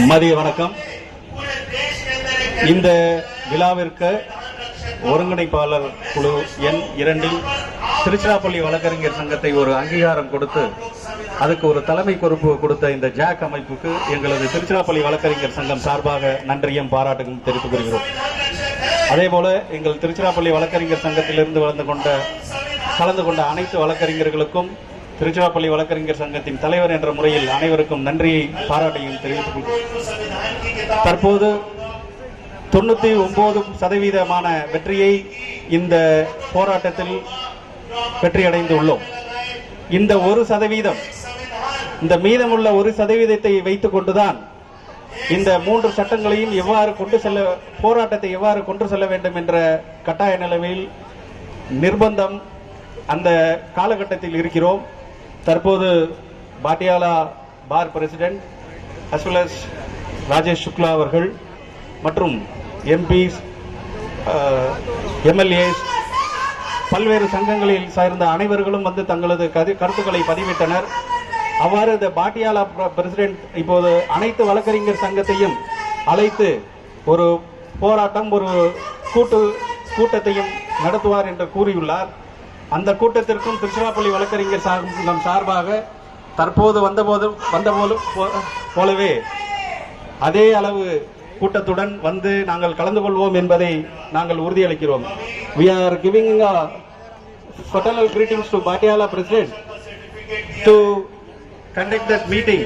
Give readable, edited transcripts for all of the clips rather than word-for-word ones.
மதிய வணக்கம். இந்த விழாவிற்கு ஒருங்கிணைப்பாளர் குழு எண் 2 திருச்சிராப்பள்ளி வழக்கறிஞர் சங்கத்தை ஒரு அங்கீகாரம் கொடுத்து அதுக்கு ஒரு தலைமை பொறுப்பு கொடுத்த இந்த ஜாக் அமைப்புக்கு எங்களது திருச்சிராப்பள்ளி வழக்கறிஞர் சங்கம் சார்பாக நன்றியும் பாராட்டுகளும் தெரிவித்துக் கொள்கிறோம். அதேபோல எங்கள் திருச்சிராப்பள்ளி வழக்கறிஞர் சங்கத்திலிருந்து கலந்து கொண்ட அனைத்து வழக்கறிஞர்களுக்கும் திருச்சிராப்பள்ளி வழக்கறிஞர் சங்கத்தின் தலைவர் என்ற முறையில் அனைவருக்கும் நன்றியை பாராட்டையும் தெரிவித்துக் கொள்கிறோம். தற்போது 99% வெற்றியை இந்த போராட்டத்தில் வெற்றியடைந்து உள்ளோம். இந்த 1%, இந்த மீதமுள்ள 1%ஐ வைத்துக் கொண்டுதான் இந்த 3 சட்டங்களையும் போராட்டத்தை எவ்வாறு கொண்டு செல்ல வேண்டும் என்ற கட்டாய நிலைமையில் நிர்பந்தம் அந்த காலகட்டத்தில் இருக்கிறோம். தற்போது Patiala bar president as well as Rajesh Shukla அவர்கள் மற்றும் எம்பிஸ், எம்எல்ஏஸ், பல்வேறு சங்கங்களில் சார்ந்த அனைவர்களும் தங்களது கருத்துக்களை பதிவிட்டனர். அவ்வாறு இந்த பாட்டியாலா பிரசிடென்ட் இப்போது அனைத்து வழக்கறிஞர் சங்கத்தையும் அழைத்து ஒரு போராட்டம், ஒரு கூட்டத்தையும் நடத்துவார் என்று கூறியுள்ளார். அந்த கூட்டத்திற்கும் திருச்சிராப்பள்ளி வழக்கறிஞர் சங்கம் சார்பாக தற்போது வந்த போலவே அதே அளவு கூட்டத்துடன் நாங்கள் கலந்து கொள்வோம் என்பதை நாங்கள் உறுதியளிக்கிறோம். We are giving fraternal greetings to Batiala President to conduct that meeting.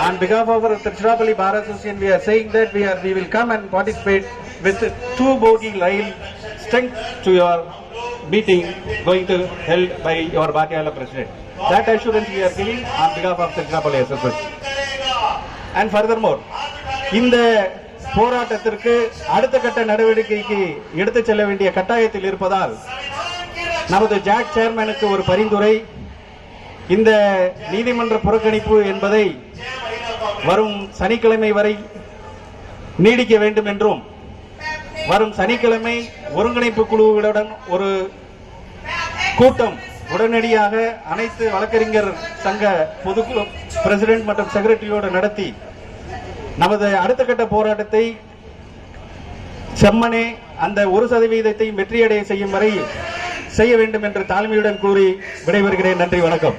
On behalf of our Tiruchirappalli Bar Association, we are saying that we will come and participate with 2 bogie rail strength to your meeting going to held by your Batiala President. That assurance we are giving on behalf of Tiruchirappalli Association. And furthermore, இந்த போராட்டத்திற்கு அடுத்த கட்ட நடவடிக்கைக்கு எடுத்துச் செல்ல வேண்டிய கட்டாயத்தில் இருப்பதால் நமது ஜாக் சேர்மனுக்கு ஒரு பரிந்துரை, இந்த நீதிமன்ற புறக்கணிப்பு என்பதை வரும் சனிக்கிழமை வரை நீடிக்க வேண்டும் என்றும், வரும் சனிக்கிழமை ஒருங்கிணைப்பு குழுவுடன் ஒரு கூட்டம் உடனடியாக அனைத்து வழக்கறிஞர் சங்க பொதுக்குழு பிரசிடென்ட் மற்றும் செக்ரட்டரியோடு நடத்தி நமது அடுத்த கட்ட போராட்டத்தை செம்மனே அந்த 1%ஐயும் வெற்றியடைய செய்யும் வரை செய்ய வேண்டும் என்று தாழ்மையுடன் கூறி விடைபெறுகிறேன். நன்றி, வணக்கம்.